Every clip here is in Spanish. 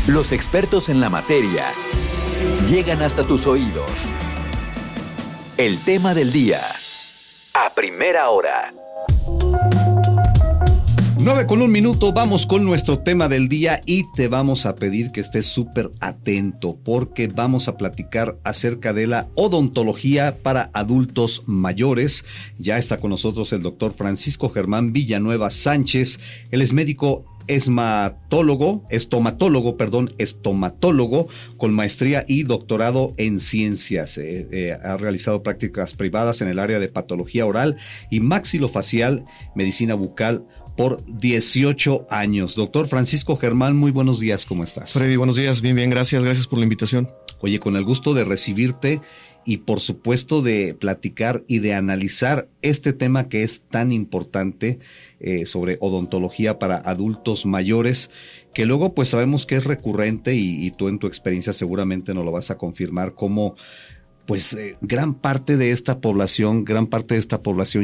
Los expertos en la materia llegan hasta tus oídos. El tema del día, a primera hora. 9:01, vamos con nuestro tema del día y te vamos a pedir que estés súper atento porque vamos a platicar acerca de la odontología para adultos mayores. Ya está con nosotros el doctor Francisco Germán Villanueva Sánchez. Él es médico estomatólogo con maestría y doctorado en ciencias. Ha realizado prácticas privadas en el área de patología oral y maxilofacial, medicina bucal por 18 años. Doctor Francisco Germán, muy buenos días, ¿cómo estás? Freddy, buenos días, bien, gracias por la invitación. Oye, con el gusto de recibirte y por supuesto de platicar y de analizar este tema que es tan importante sobre odontología para adultos mayores, que luego pues sabemos que es recurrente y tú en tu experiencia seguramente nos lo vas a confirmar, como pues gran parte de esta población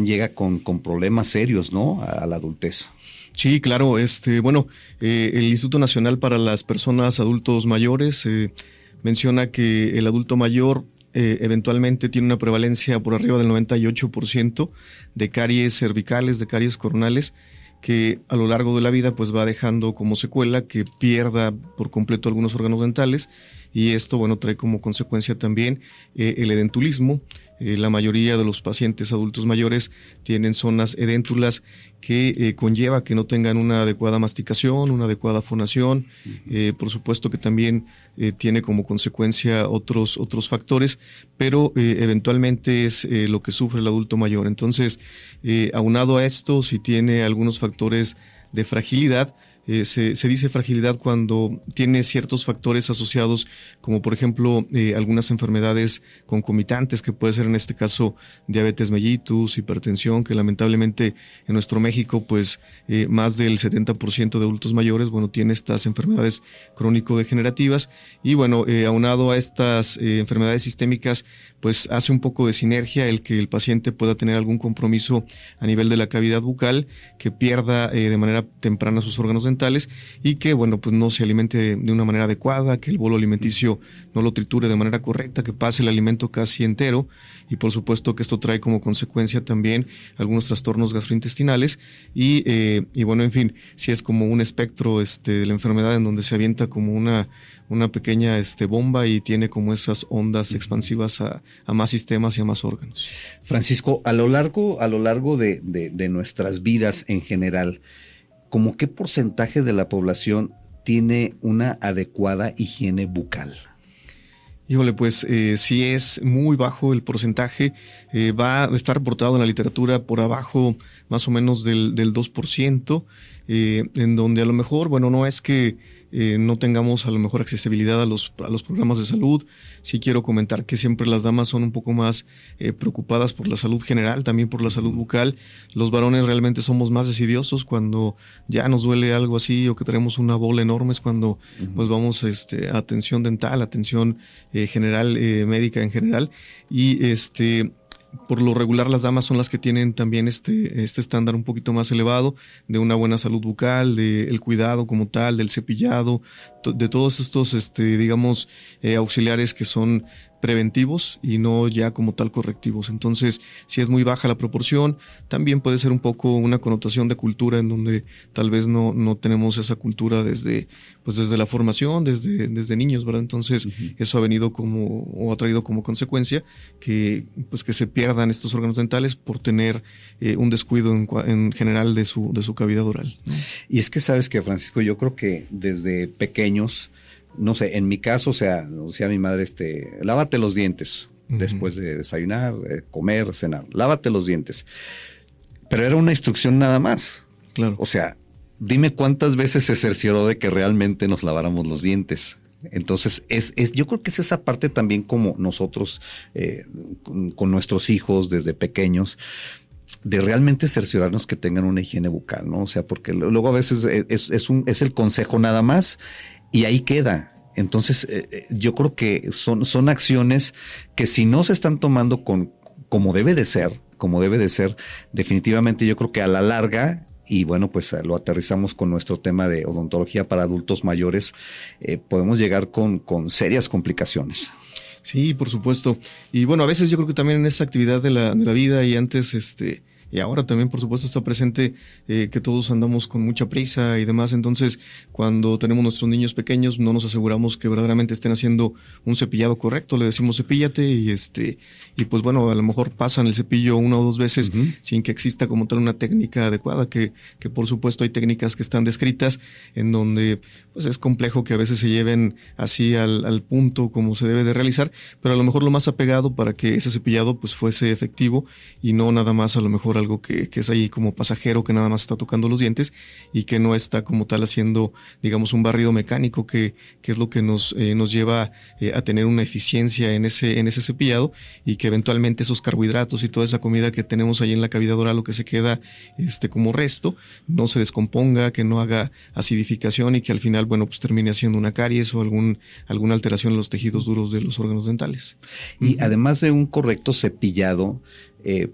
llega con problemas serios, ¿no? A la adultez. Sí, claro, el Instituto Nacional para las Personas Adultos Mayores menciona que el adulto mayor eventualmente tiene una prevalencia por arriba del 98% de caries cervicales, de caries coronales, que a lo largo de la vida pues va dejando como secuela que pierda por completo algunos órganos dentales, y esto trae como consecuencia también el edentulismo. La mayoría de los pacientes adultos mayores tienen zonas edéntulas que conlleva que no tengan una adecuada masticación, una adecuada fonación. Por supuesto que también tiene como consecuencia otros factores, pero eventualmente es lo que sufre el adulto mayor. Entonces, aunado a esto, si tiene algunos factores de fragilidad, se dice fragilidad cuando tiene ciertos factores asociados, como por ejemplo algunas enfermedades concomitantes, que puede ser en este caso diabetes mellitus, hipertensión, que lamentablemente en nuestro México pues más del 70% de adultos mayores tiene estas enfermedades crónico-degenerativas, y aunado a estas enfermedades sistémicas pues hace un poco de sinergia el que el paciente pueda tener algún compromiso a nivel de la cavidad bucal, que pierda de manera temprana sus órganos dentales y que pues no se alimente de una manera adecuada, que el bolo alimenticio no lo triture de manera correcta, que pase el alimento casi entero, y por supuesto que esto trae como consecuencia también algunos trastornos gastrointestinales y en fin, si es como un espectro de la enfermedad en donde se avienta como una pequeña bomba y tiene como esas ondas expansivas a más sistemas y a más órganos. Francisco, a lo largo de nuestras vidas en general, ¿cómo qué porcentaje de la población tiene una adecuada higiene bucal? Híjole, pues sí es muy bajo el porcentaje, va a estar reportado en la literatura por abajo más o menos del 2%, en donde a lo mejor, no es que no tengamos a lo mejor accesibilidad a los programas de salud. Sí quiero comentar que siempre las damas son un poco más preocupadas por la salud general, también por la salud bucal. Los varones realmente somos más decidiosos cuando ya nos duele algo así o que tenemos una bola enorme, es cuando pues vamos a atención dental, atención general, médica en general, y por lo regular las damas son las que tienen también este estándar un poquito más elevado de una buena salud bucal, de el cuidado como tal, del cepillado, de todos estos auxiliares que son preventivos y no ya como tal correctivos. Entonces, si es muy baja la proporción, también puede ser un poco una connotación de cultura en donde tal vez no tenemos esa cultura desde la formación, desde niños, ¿verdad? Entonces, eso ha venido ha traído como consecuencia que se pierdan estos órganos dentales por tener un descuido en general de su cavidad oral, ¿no? Y es que sabes que, Francisco, yo creo que desde pequeños, no sé, en mi caso, decía mi madre, lávate los dientes después de desayunar, comer, cenar, lávate los dientes. Pero era una instrucción nada más. Claro. O sea, dime cuántas veces se cercioró de que realmente nos laváramos los dientes. Entonces, yo creo que es esa parte también como nosotros, con nuestros hijos desde pequeños, de realmente cerciorarnos que tengan una higiene bucal, ¿no? O sea, porque luego a veces es el consejo nada más y ahí queda. Entonces, yo creo que son acciones que si no se están tomando como debe de ser, definitivamente yo creo que a la larga y bueno, pues lo aterrizamos con nuestro tema de odontología para adultos mayores, podemos llegar con serias complicaciones. Sí, por supuesto. Y bueno, a veces yo creo que también en esa actividad de la vida y antes, y ahora también, por supuesto, está presente que todos andamos con mucha prisa y demás. Entonces, cuando tenemos nuestros niños pequeños, no nos aseguramos que verdaderamente estén haciendo un cepillado correcto. Le decimos cepíllate y pues bueno, a lo mejor pasan el cepillo 1 o 2 veces sin que exista como tal una técnica adecuada, que por supuesto hay técnicas que están descritas en donde pues es complejo que a veces se lleven así al punto como se debe de realizar, pero a lo mejor lo más apegado para que ese cepillado pues fuese efectivo y no nada más a lo mejor algo que es ahí como pasajero, que nada más está tocando los dientes y que no está como tal haciendo, digamos, un barrido mecánico que es lo que nos lleva a tener una eficiencia en ese cepillado, y que eventualmente esos carbohidratos y toda esa comida que tenemos ahí en la cavidad oral, lo que se queda como resto, no se descomponga, que no haga acidificación y que al final, bueno, pues termine haciendo una caries o alguna alteración en los tejidos duros de los órganos dentales. Y además de un correcto cepillado,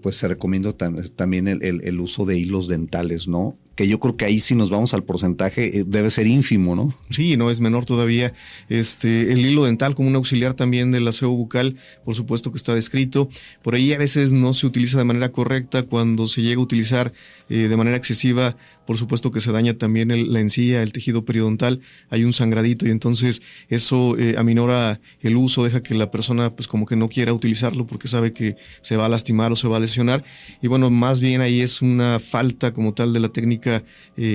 pues se recomienda también el uso de hilos dentales, ¿no? Que yo creo que ahí si nos vamos al porcentaje debe ser ínfimo, ¿no? Sí, no, es menor todavía. El hilo dental como un auxiliar también del aseo bucal, por supuesto que está descrito. Por ahí a veces no se utiliza de manera correcta. Cuando se llega a utilizar de manera excesiva, por supuesto que se daña también la encía, el tejido periodontal, hay un sangradito y entonces eso aminora el uso, deja que la persona pues como que no quiera utilizarlo porque sabe que se va a lastimar o se va a lesionar. Y bueno, más bien ahí es una falta como tal de la técnica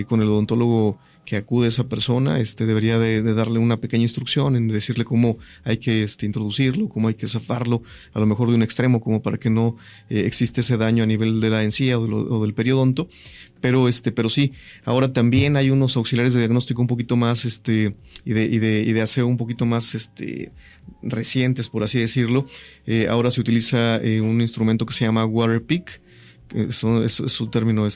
con el odontólogo que acude a esa persona. Debería de darle una pequeña instrucción, en decirle cómo hay que introducirlo, cómo hay que zafarlo, a lo mejor de un extremo, como para que no existe ese daño a nivel de la encía o del periodonto. Pero sí, ahora también hay unos auxiliares de diagnóstico un poquito más y de aseo un poquito más recientes, por así decirlo. Ahora se utiliza un instrumento que se llama Waterpik. Eso es su término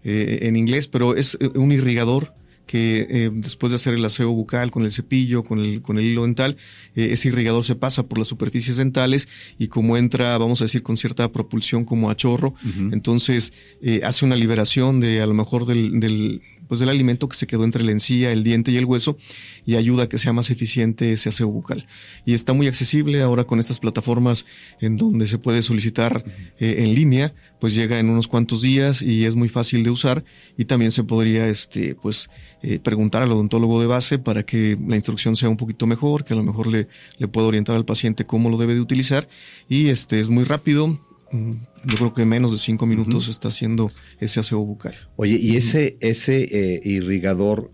en inglés, pero es un irrigador que después de hacer el aseo bucal con el cepillo, con el hilo dental, ese irrigador se pasa por las superficies dentales y como entra, vamos a decir, con cierta propulsión como a chorro, entonces hace una liberación de a lo mejor del alimento que se quedó entre la encía, el diente y el hueso, y ayuda a que sea más eficiente ese aseo bucal. Y está muy accesible ahora con estas plataformas en donde se puede solicitar en línea, pues llega en unos cuantos días y es muy fácil de usar, y también se podría preguntar al odontólogo de base para que la instrucción sea un poquito mejor, que a lo mejor le pueda orientar al paciente cómo lo debe de utilizar, y es muy rápido. Yo creo que en menos de 5 minutos está haciendo ese aseo bucal. Oye, ¿y ese irrigador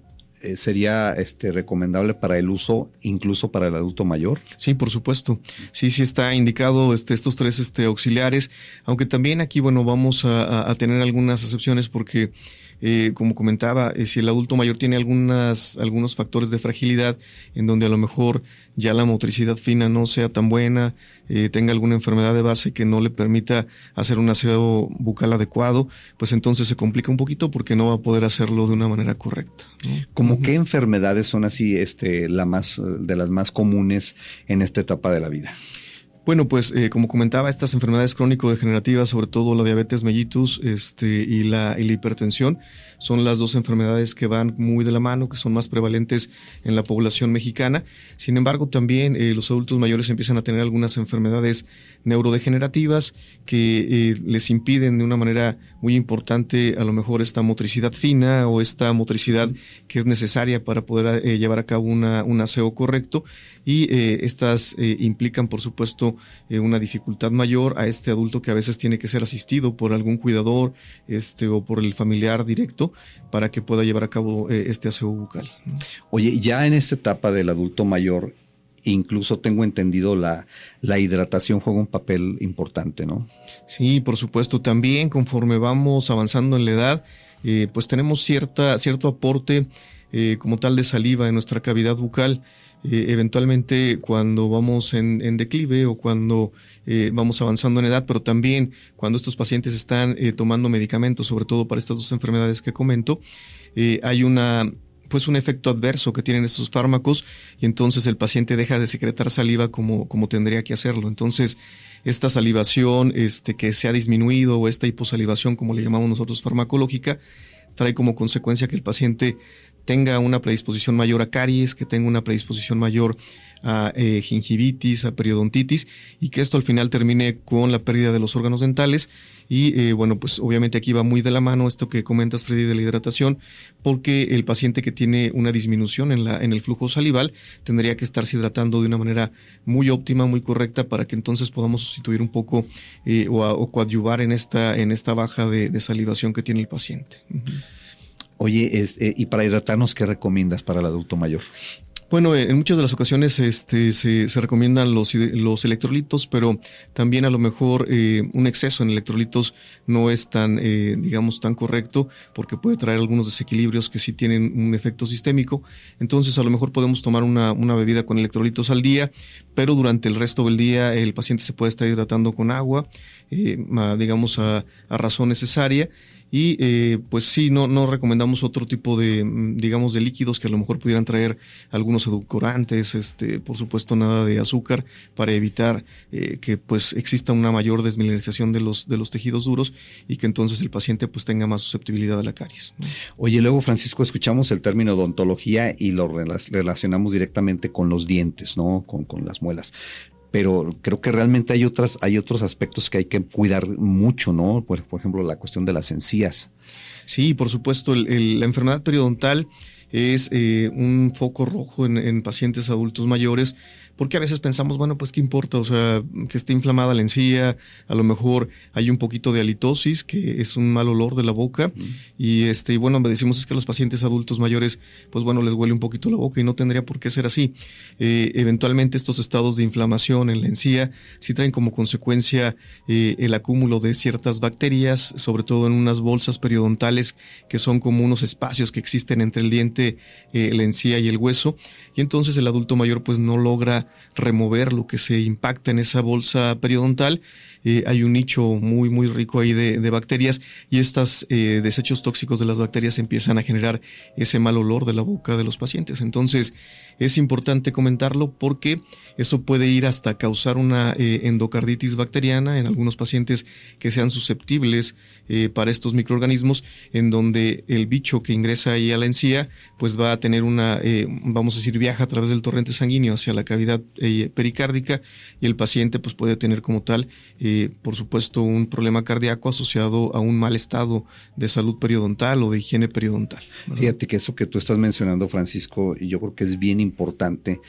sería recomendable para el uso incluso para el adulto mayor? Sí, por supuesto. Sí está indicado estos 3 auxiliares, aunque también aquí, bueno, vamos a tener algunas excepciones porque como comentaba, si el adulto mayor tiene algunos factores de fragilidad en donde a lo mejor ya la motricidad fina no sea tan buena, tenga alguna enfermedad de base que no le permita hacer un aseo bucal adecuado, pues entonces se complica un poquito porque no va a poder hacerlo de una manera correcta, ¿no? ¿Cómo qué enfermedades son así de las más comunes en esta etapa de la vida? Bueno, pues como comentaba, estas enfermedades crónico-degenerativas, sobre todo la diabetes mellitus y la hipertensión, son las 2 enfermedades que van muy de la mano, que son más prevalentes en la población mexicana. Sin embargo, también los adultos mayores empiezan a tener algunas enfermedades neurodegenerativas que les impiden de una manera muy importante a lo mejor esta motricidad fina o esta motricidad que es necesaria para poder llevar a cabo un aseo correcto, y estas implican, por supuesto, una dificultad mayor a este adulto que a veces tiene que ser asistido por algún cuidador o por el familiar directo para que pueda llevar a cabo este aseo bucal, ¿no? Oye, ya en esta etapa del adulto mayor, incluso tengo entendido la hidratación juega un papel importante, ¿no? Sí, por supuesto. También conforme vamos avanzando en la edad, pues tenemos cierto aporte como tal de saliva en nuestra cavidad bucal. Eventualmente cuando vamos en declive o cuando vamos avanzando en edad, pero también cuando estos pacientes están tomando medicamentos, sobre todo para estas 2 enfermedades que comento, hay un efecto adverso que tienen estos fármacos y entonces el paciente deja de secretar saliva como tendría que hacerlo. Entonces esta salivación que se ha disminuido o esta hiposalivación, como le llamamos nosotros farmacológica, trae como consecuencia que el paciente tenga una predisposición mayor a caries, que tenga una predisposición mayor a gingivitis, a periodontitis, y que esto al final termine con la pérdida de los órganos dentales. Y bueno, pues obviamente aquí va muy de la mano esto que comentas, Freddy, de la hidratación, porque el paciente que tiene una disminución en el flujo salival tendría que estarse hidratando de una manera muy óptima, muy correcta, para que entonces podamos sustituir un poco o coadyuvar en esta baja de salivación que tiene el paciente. Oye, y para hidratarnos, ¿qué recomiendas para el adulto mayor? Bueno, en muchas de las ocasiones se recomiendan los electrolitos, pero también a lo mejor un exceso en electrolitos no es tan correcto, porque puede traer algunos desequilibrios que sí tienen un efecto sistémico. Entonces, a lo mejor podemos tomar una bebida con electrolitos al día, pero durante el resto del día el paciente se puede estar hidratando con agua, a razón necesaria. Y pues sí, no recomendamos otro tipo de líquidos que a lo mejor pudieran traer algunos edulcorantes, por supuesto nada de azúcar, para evitar que pues exista una mayor desmineralización de los tejidos duros y que entonces el paciente pues tenga más susceptibilidad a la caries, ¿no? Oye, luego, Francisco, escuchamos el término odontología y lo relacionamos directamente con los dientes, ¿no? Con las muelas. Pero creo que realmente hay otros aspectos que hay que cuidar mucho, ¿no? Por ejemplo, la cuestión de las encías. Sí, por supuesto, la enfermedad periodontal es un foco rojo en pacientes adultos mayores, porque a veces pensamos, bueno, pues qué importa, o sea, que esté inflamada la encía, a lo mejor hay un poquito de halitosis, que es un mal olor de la boca, y bueno, decimos es que a los pacientes adultos mayores, pues bueno, les huele un poquito la boca y no tendría por qué ser así. Eventualmente estos estados de inflamación en la encía sí traen como consecuencia el acúmulo de ciertas bacterias, sobre todo en unas bolsas periodontales que son como unos espacios que existen entre el diente, la encía y el hueso, y entonces el adulto mayor pues no logra remover lo que se impacta en esa bolsa periodontal. Hay un nicho muy muy rico ahí de bacterias, y estos desechos tóxicos de las bacterias empiezan a generar ese mal olor de la boca de los pacientes. Entonces es importante comentarlo, porque eso puede ir hasta causar una endocarditis bacteriana en algunos pacientes que sean susceptibles para estos microorganismos, en donde el bicho que ingresa ahí a la encía pues va a tener viaja a través del torrente sanguíneo hacia la cavidad pericárdica, y el paciente pues puede tener como tal por supuesto un problema cardíaco asociado a un mal estado de salud periodontal o de higiene periodontal, ¿verdad? Fíjate que eso que tú estás mencionando, Francisco, yo creo que es bien importante,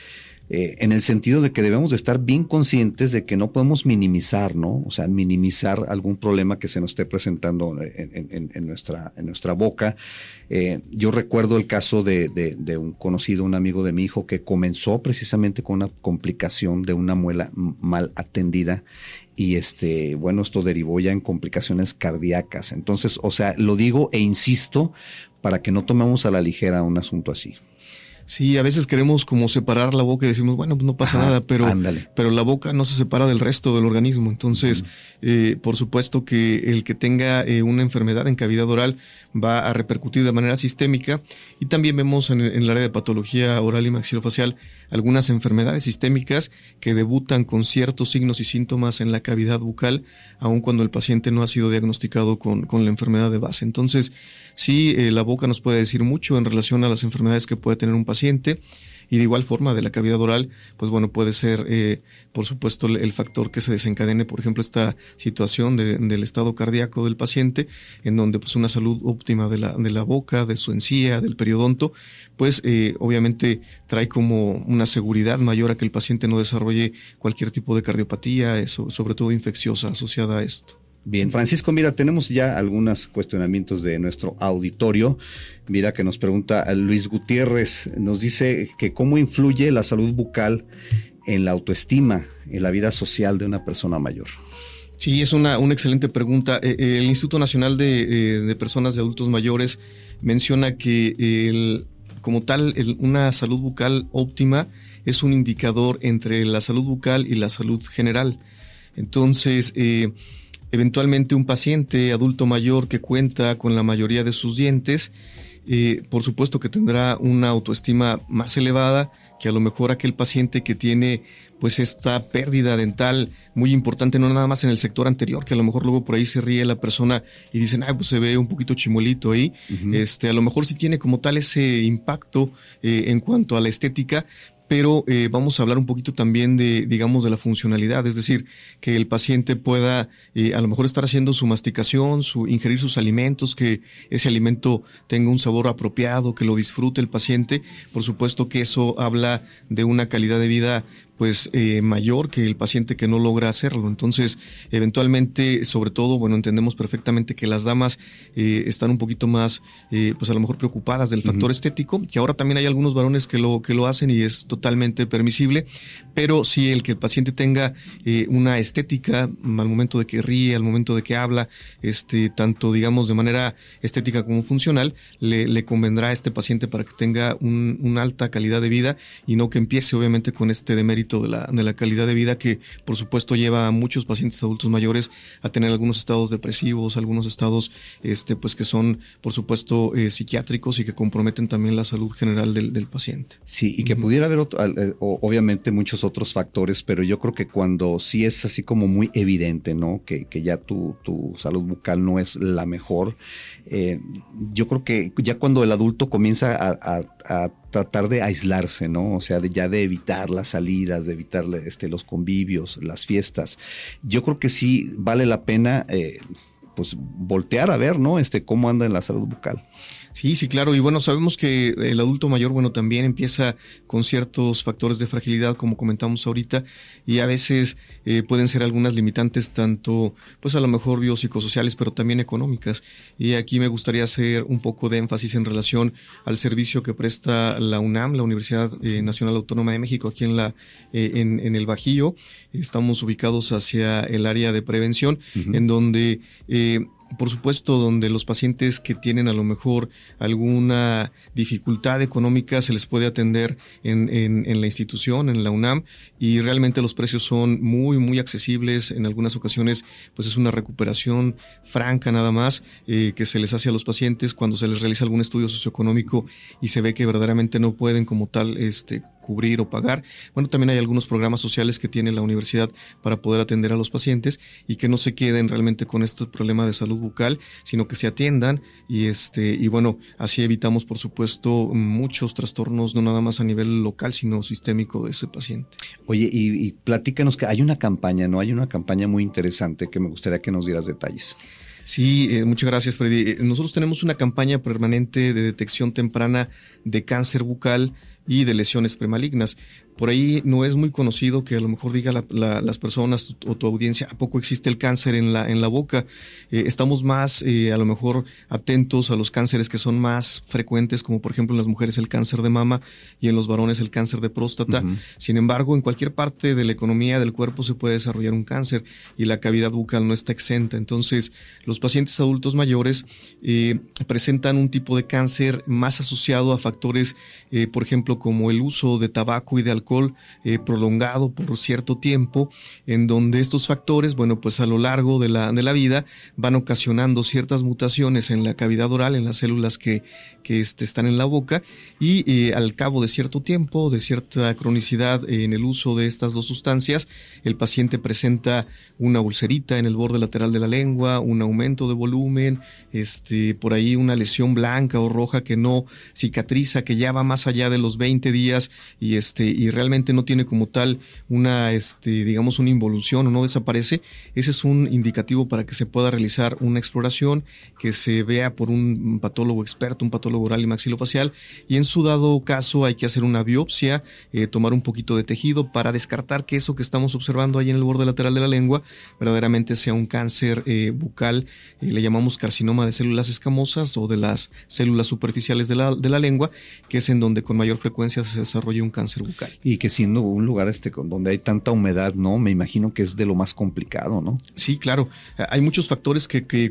en el sentido de que debemos de estar bien conscientes de que no podemos minimizar, ¿no? O sea, minimizar algún problema que se nos esté presentando en nuestra boca. Yo recuerdo el caso de un conocido, un amigo de mi hijo, que comenzó precisamente con una complicación de una muela mal atendida, y esto derivó ya en complicaciones cardíacas. Entonces, o sea, lo digo e insisto para que no tomemos a la ligera un asunto así. Sí, a veces queremos como separar la boca y decimos, bueno, pues no pasa nada, pero la boca no se separa del resto del organismo. Entonces, por supuesto que el que tenga una enfermedad en cavidad oral va a repercutir de manera sistémica, y también vemos en el área de patología oral y maxilofacial algunas enfermedades sistémicas que debutan con ciertos signos y síntomas en la cavidad bucal, aun cuando el paciente no ha sido diagnosticado con la enfermedad de base. Entonces, sí, la boca nos puede decir mucho en relación a las enfermedades que puede tener un paciente, y de igual forma de la cavidad oral, pues bueno, puede ser por supuesto el factor que se desencadene, por ejemplo, esta situación del estado cardíaco del paciente, en donde pues una salud óptima de la boca, de su encía, del periodonto, pues obviamente trae como una seguridad mayor a que el paciente no desarrolle cualquier tipo de cardiopatía, sobre todo infecciosa, asociada a esto. Bien, Francisco, mira, tenemos ya algunos cuestionamientos de nuestro auditorio. Mira, que nos pregunta Luis Gutiérrez, nos dice que cómo influye la salud bucal en la autoestima, en la vida social de una persona mayor. Sí, es una excelente pregunta. El Instituto Nacional de Personas de Adultos Mayores menciona que como tal, una salud bucal óptima es un indicador entre la salud bucal y la salud general. Entonces, eventualmente un paciente adulto mayor que cuenta con la mayoría de sus dientes, por supuesto que tendrá una autoestima más elevada, que a lo mejor aquel paciente que tiene pues esta pérdida dental muy importante, no nada más en el sector anterior, que a lo mejor luego por ahí se ríe la persona y dicen, pues se ve un poquito chimuelito ahí, a lo mejor sí tiene como tal ese impacto en cuanto a la estética, pero vamos a hablar un poquito también de, digamos, de la funcionalidad, es decir, que el paciente pueda a lo mejor estar haciendo su masticación, ingerir sus alimentos, que ese alimento tenga un sabor apropiado, que lo disfrute el paciente. Por supuesto que eso habla de una calidad de vida pues mayor que el paciente que no logra hacerlo. Entonces, eventualmente, sobre todo, bueno, entendemos perfectamente que las damas están un poquito más, pues a lo mejor preocupadas del factor estético, que ahora también hay algunos varones que lo hacen y es totalmente permisible, pero sí el que el paciente tenga una estética al momento de que ríe, al momento de que habla, tanto digamos de manera estética como funcional, le convendrá a este paciente para que tenga una alta calidad de vida y no que empiece obviamente con este demérito de la calidad de vida que por supuesto lleva a muchos pacientes adultos mayores a tener algunos estados depresivos, algunos estados pues que son por supuesto psiquiátricos y que comprometen también la salud general del paciente. Sí, y que pudiera haber obviamente muchos otros factores, pero yo creo que cuando sí es así como muy evidente, ¿no? Que ya tu salud bucal no es la mejor, yo creo que ya cuando el adulto comienza a tratar de aislarse, ¿no? O sea, ya de evitar las salidas, de evitar los convivios, las fiestas. Yo creo que sí vale la pena, pues, voltear a ver, ¿no? Cómo anda en la salud bucal. Sí, claro. Y bueno, sabemos que el adulto mayor, bueno, también empieza con ciertos factores de fragilidad, como comentamos ahorita, y a veces pueden ser algunas limitantes, tanto, pues a lo mejor biopsicosociales, pero también económicas. Y aquí me gustaría hacer un poco de énfasis en relación al servicio que presta la UNAM, la Universidad Nacional Autónoma de México, aquí en el Bajío. Estamos ubicados hacia el área de prevención, en donde por supuesto, donde los pacientes que tienen a lo mejor alguna dificultad económica se les puede atender en la institución, en la UNAM, y realmente los precios son muy, muy accesibles. En algunas ocasiones, pues es una recuperación franca nada más que se les hace a los pacientes cuando se les realiza algún estudio socioeconómico y se ve que verdaderamente no pueden como tal cubrir o pagar. Bueno, también hay algunos programas sociales que tiene la universidad para poder atender a los pacientes y que no se queden realmente con este problema de salud bucal, sino que se atiendan y bueno, así evitamos por supuesto muchos trastornos, no nada más a nivel local, sino sistémico de ese paciente. Oye, y platícanos que hay una campaña, ¿no? Hay una campaña muy interesante que me gustaría que nos dieras detalles. Sí, muchas gracias, Freddy. Nosotros tenemos una campaña permanente de detección temprana de cáncer bucal y de lesiones premalignas. Por ahí no es muy conocido que a lo mejor diga las personas o tu audiencia, ¿a poco existe el cáncer en la boca? Estamos más a lo mejor atentos a los cánceres que son más frecuentes, como por ejemplo en las mujeres el cáncer de mama y en los varones el cáncer de próstata. Sin embargo, en cualquier parte de la economía del cuerpo se puede desarrollar un cáncer y la cavidad bucal no está exenta. Entonces, los pacientes adultos mayores presentan un tipo de cáncer más asociado a factores, por ejemplo, como el uso de tabaco y de alcohol prolongado por cierto tiempo, en donde estos factores, bueno, pues a lo largo de la vida van ocasionando ciertas mutaciones en la cavidad oral, en las células que están en la boca, y al cabo de cierto tiempo, de cierta cronicidad en el uso de estas dos sustancias, el paciente presenta una ulcerita en el borde lateral de la lengua, un aumento de volumen, por ahí una lesión blanca o roja que no cicatriza, que ya va más allá de los 20 días y realmente no tiene como tal una, digamos, una involución o no desaparece. Ese es un indicativo para que se pueda realizar una exploración, que se vea por un patólogo experto, un patólogo oral y maxilofacial, y en su dado caso hay que hacer una biopsia, tomar un poquito de tejido para descartar que eso que estamos observando ahí en el borde lateral de la lengua verdaderamente sea un cáncer bucal, le llamamos carcinoma de células escamosas o de las células superficiales de la lengua, que es en donde con mayor frecuencia se desarrolla un cáncer bucal. Y que siendo un lugar donde hay tanta humedad, ¿no? Me imagino que es de lo más complicado, ¿no? Sí, claro. Hay muchos factores que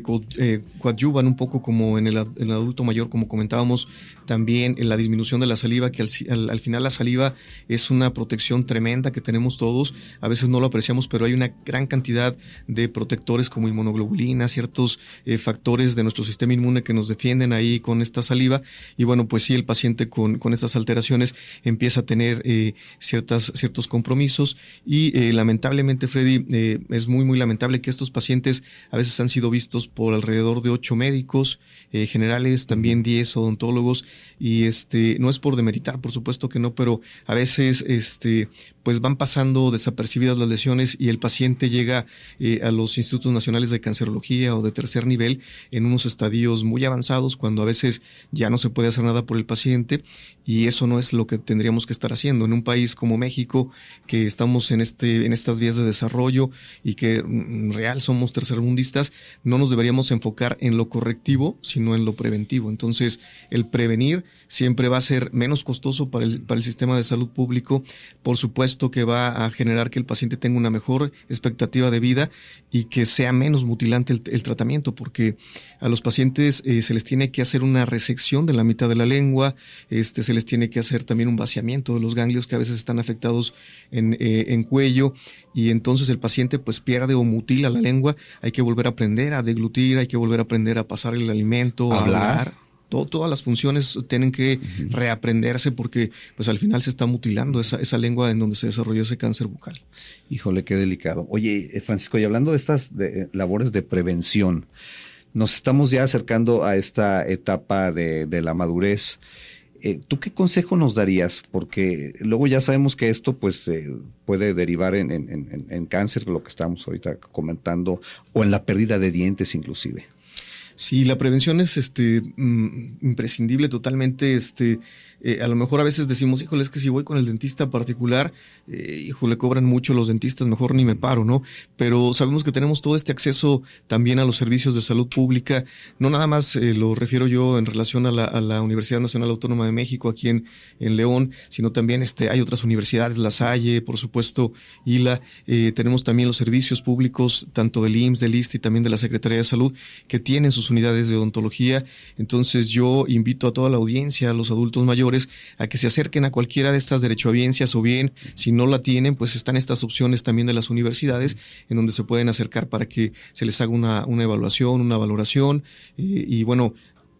coadyuvan un poco, como en el adulto mayor, como comentábamos, también en la disminución de la saliva, que al final la saliva es una protección tremenda que tenemos todos. A veces no lo apreciamos, pero hay una gran cantidad de protectores como inmunoglobulina, ciertos factores de nuestro sistema inmune que nos defienden ahí con esta saliva. Y bueno, pues sí, el paciente con estas alteraciones empieza a tener ciertos compromisos y lamentablemente, Freddy, es muy, muy lamentable que estos pacientes a veces han sido vistos por alrededor de 8 médicos generales, también 10 odontólogos, y no es por demeritar, por supuesto que no, pero a veces pues van pasando desapercibidas las lesiones y el paciente llega a los Institutos Nacionales de Cancerología o de tercer nivel en unos estadios muy avanzados, cuando a veces ya no se puede hacer nada por el paciente, y eso no es lo que tendríamos que estar haciendo en un país como México, que estamos en estas vías de desarrollo y que en real somos tercermundistas. No nos deberíamos enfocar en lo correctivo, sino en lo preventivo. Entonces, el prevenir siempre va a ser menos costoso para el sistema de salud público. Por supuesto que va a generar que el paciente tenga una mejor expectativa de vida y que sea menos mutilante el tratamiento, porque a los pacientes se les tiene que hacer una resección de la mitad de la lengua, se les tiene que hacer también un vaciamiento de los ganglios que a veces están afectados en cuello, y entonces el paciente pues pierde o mutila la lengua. Hay que volver a aprender a deglutir, hay que volver a aprender a pasar el alimento, a hablar. Todas las funciones tienen que reaprenderse, porque pues al final se está mutilando esa lengua en donde se desarrolló ese cáncer bucal. Híjole, qué delicado. Oye, Francisco, y hablando de estas labores de prevención, nos estamos ya acercando a esta etapa de la madurez. ¿Tú qué consejo nos darías? Porque luego ya sabemos que esto pues puede derivar en cáncer, lo que estamos ahorita comentando, o en la pérdida de dientes inclusive. Sí, la prevención es imprescindible totalmente. A lo mejor a veces decimos, híjole, es que si voy con el dentista particular, híjole, cobran mucho los dentistas, mejor ni me paro, ¿no? Pero sabemos que tenemos todo este acceso también a los servicios de salud pública. No nada más lo refiero yo en relación a la Universidad Nacional Autónoma de México aquí en León, sino también hay otras universidades, La Salle, por supuesto, ILA. Tenemos también los servicios públicos, tanto del IMSS, del ISSSTE y también de la Secretaría de Salud, que tienen sus unidades de odontología. Entonces yo invito a toda la audiencia, a los adultos mayores, a que se acerquen a cualquiera de estas derechohabiencias, o bien, si no la tienen, pues están estas opciones también de las universidades en donde se pueden acercar para que se les haga una evaluación, una valoración, y bueno,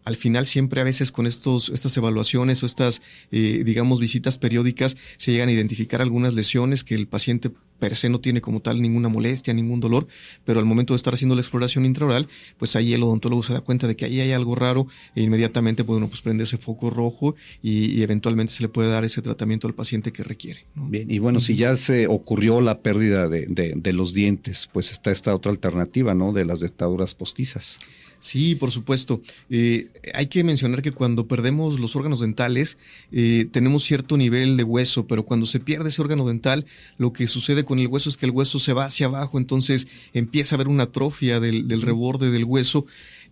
al final siempre a veces con estas evaluaciones o estas, digamos, visitas periódicas, se llegan a identificar algunas lesiones que el paciente per se no tiene como tal ninguna molestia, ningún dolor, pero al momento de estar haciendo la exploración intraoral, pues ahí el odontólogo se da cuenta de que ahí hay algo raro, e inmediatamente pues prende ese foco rojo y eventualmente se le puede dar ese tratamiento al paciente que requiere, ¿no? Bien, y bueno, si ya se ocurrió la pérdida de los dientes, pues está esta otra alternativa, ¿no? De las dentaduras postizas. Sí, por supuesto. Hay que mencionar que cuando perdemos los órganos dentales, tenemos cierto nivel de hueso, pero cuando se pierde ese órgano dental, lo que sucede con el hueso es que el hueso se va hacia abajo, entonces empieza a haber una atrofia del reborde del hueso,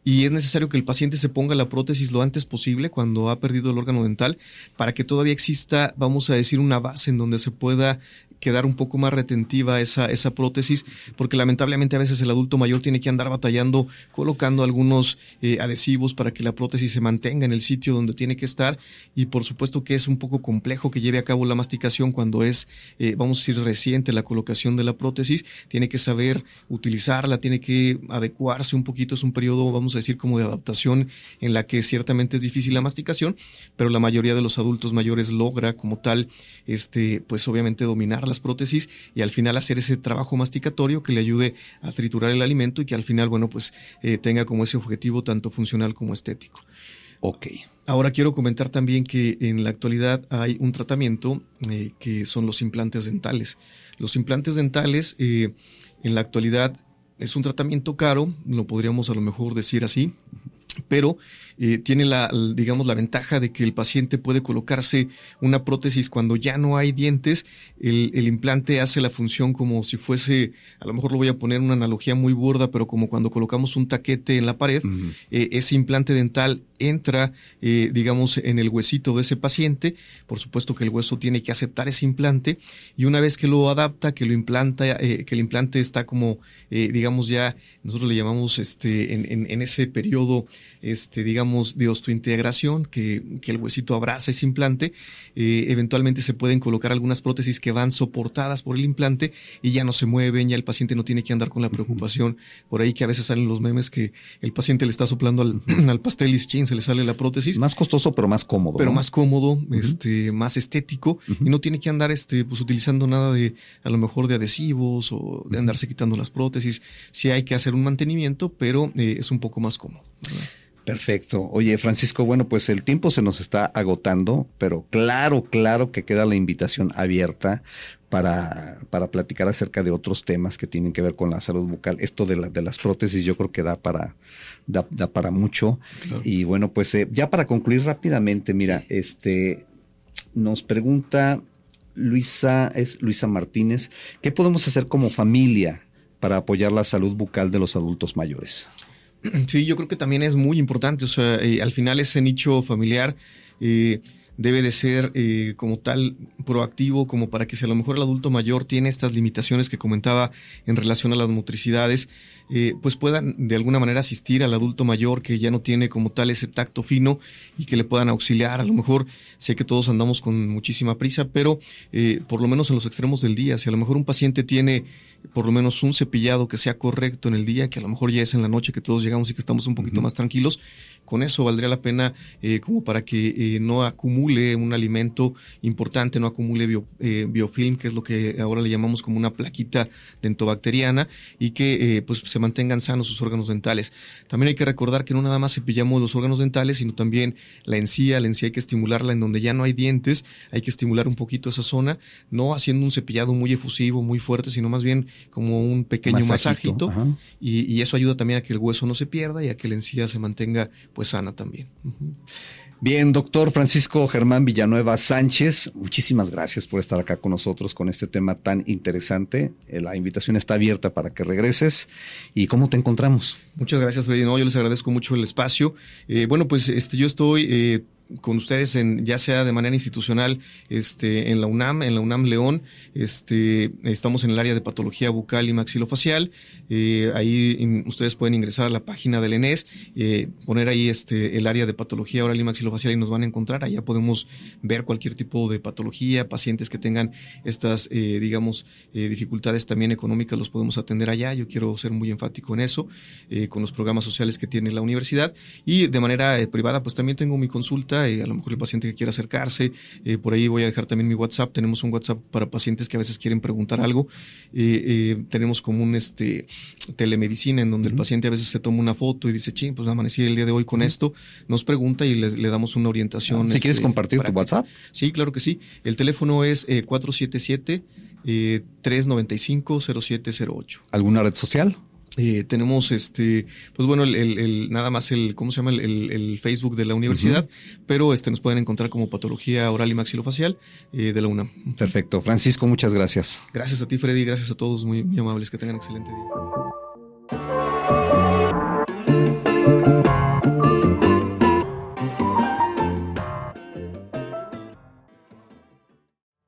y es necesario que el paciente se ponga la prótesis lo antes posible cuando ha perdido el órgano dental, para que todavía exista, vamos a decir, una base en donde se pueda quedar un poco más retentiva esa prótesis, porque lamentablemente a veces el adulto mayor tiene que andar batallando, colocando algunos adhesivos para que la prótesis se mantenga en el sitio donde tiene que estar, y por supuesto que es un poco complejo que lleve a cabo la masticación cuando es, vamos a decir, reciente la colocación de la prótesis. Tiene que saber utilizarla, tiene que adecuarse un poquito, es un periodo, vamos a decir, como de adaptación, en la que ciertamente es difícil la masticación, pero la mayoría de los adultos mayores logra como tal, pues obviamente dominar las prótesis y al final hacer ese trabajo masticatorio que le ayude a triturar el alimento y que al final, bueno, pues tenga como ese objetivo tanto funcional como estético. Ok. Ahora quiero comentar también que en la actualidad hay un tratamiento que son los implantes dentales. Los implantes dentales en la actualidad es un tratamiento caro, lo podríamos a lo mejor decir así, pero tiene la ventaja de que el paciente puede colocarse una prótesis cuando ya no hay dientes. El implante hace la función como si fuese, a lo mejor lo voy a poner una analogía muy burda, pero como cuando colocamos un taquete en la pared. Ese implante dental entra, digamos, en el huesito de ese paciente. Por supuesto que el hueso tiene que aceptar ese implante, y una vez que lo adapta, que lo implanta, que el implante está como, digamos, ya nosotros le llamamos en ese periodo, digamos, de osteointegración, que el huesito abraza ese implante, eventualmente se pueden colocar algunas prótesis que van soportadas por el implante y ya no se mueven, ya el paciente no tiene que andar con la preocupación por ahí que a veces salen los memes que el paciente le está soplando al pastel y se le sale la prótesis. Más costoso, pero más cómodo. Pero ¿no? más cómodo, más estético, y no tiene que andar pues utilizando nada de, a lo mejor, de adhesivos o de andarse quitando las prótesis. Sí hay que hacer un mantenimiento, pero es un poco más cómodo, ¿verdad? Perfecto. Oye, Francisco, bueno, pues el tiempo se nos está agotando, pero claro que queda la invitación abierta para platicar acerca de otros temas que tienen que ver con la salud bucal. Esto de las prótesis yo creo que da para mucho. Claro. Y bueno, pues ya para concluir rápidamente, mira, nos pregunta Luisa Martínez, ¿qué podemos hacer como familia para apoyar la salud bucal de los adultos mayores? Sí, yo creo que también es muy importante. O sea, al final ese nicho familiar debe de ser como tal proactivo, como para que si a lo mejor el adulto mayor tiene estas limitaciones que comentaba en relación a las motricidades, pues puedan de alguna manera asistir al adulto mayor que ya no tiene como tal ese tacto fino y que le puedan auxiliar. A lo mejor sé que todos andamos con muchísima prisa, pero por lo menos en los extremos del día, si a lo mejor un paciente tiene por lo menos un cepillado que sea correcto en el día, que a lo mejor ya es en la noche que todos llegamos y que estamos un poquito más tranquilos, con eso valdría la pena como para que no acumule un alimento importante, no acumule biofilm, que es lo que ahora le llamamos como una plaquita dentobacteriana, y que pues se mantengan sanos sus órganos dentales. También hay que recordar que no nada más cepillamos los órganos dentales, sino también la encía hay que estimularla en donde ya no hay dientes, hay que estimular un poquito esa zona, no haciendo un cepillado muy efusivo, muy fuerte, sino más bien como un pequeño masajito y eso ayuda también a que el hueso no se pierda y a que la encía se mantenga pues sana también. Bien, doctor Francisco Germán Villanueva Sánchez, muchísimas gracias por estar acá con nosotros con este tema tan interesante. La invitación está abierta para que regreses. ¿Y cómo te encontramos? Muchas gracias, Freddy. No, yo les agradezco mucho el espacio. Bueno, pues yo estoy con ustedes ya sea de manera institucional en la UNAM León. Estamos en el área de patología bucal y maxilofacial. Ahí ustedes pueden ingresar a la página del ENES, poner ahí el área de patología oral y maxilofacial y nos van a encontrar. Allá podemos ver cualquier tipo de patología, pacientes que tengan estas dificultades también económicas, los podemos atender allá. Yo quiero ser muy enfático en eso, con los programas sociales que tiene la universidad, y de manera privada pues también tengo mi consulta. A lo mejor el paciente que quiera acercarse, por ahí voy a dejar también mi WhatsApp. Tenemos un WhatsApp para pacientes que a veces quieren preguntar algo. Tenemos como un telemedicina en donde el paciente a veces se toma una foto y dice, pues amanecí el día de hoy con esto, nos pregunta y le damos una orientación. ¿Si quieres compartir práctica. Tu WhatsApp? Sí, claro que sí. El teléfono es 477-395-0708. ¿Alguna red social? Tenemos pues bueno, nada más ¿cómo se llama? El Facebook de la universidad, pero nos pueden encontrar como Patología Oral y Maxilofacial de la UNAM. Perfecto. Francisco, muchas gracias. Gracias a ti, Freddy, gracias a todos, muy, muy amables, que tengan excelente día.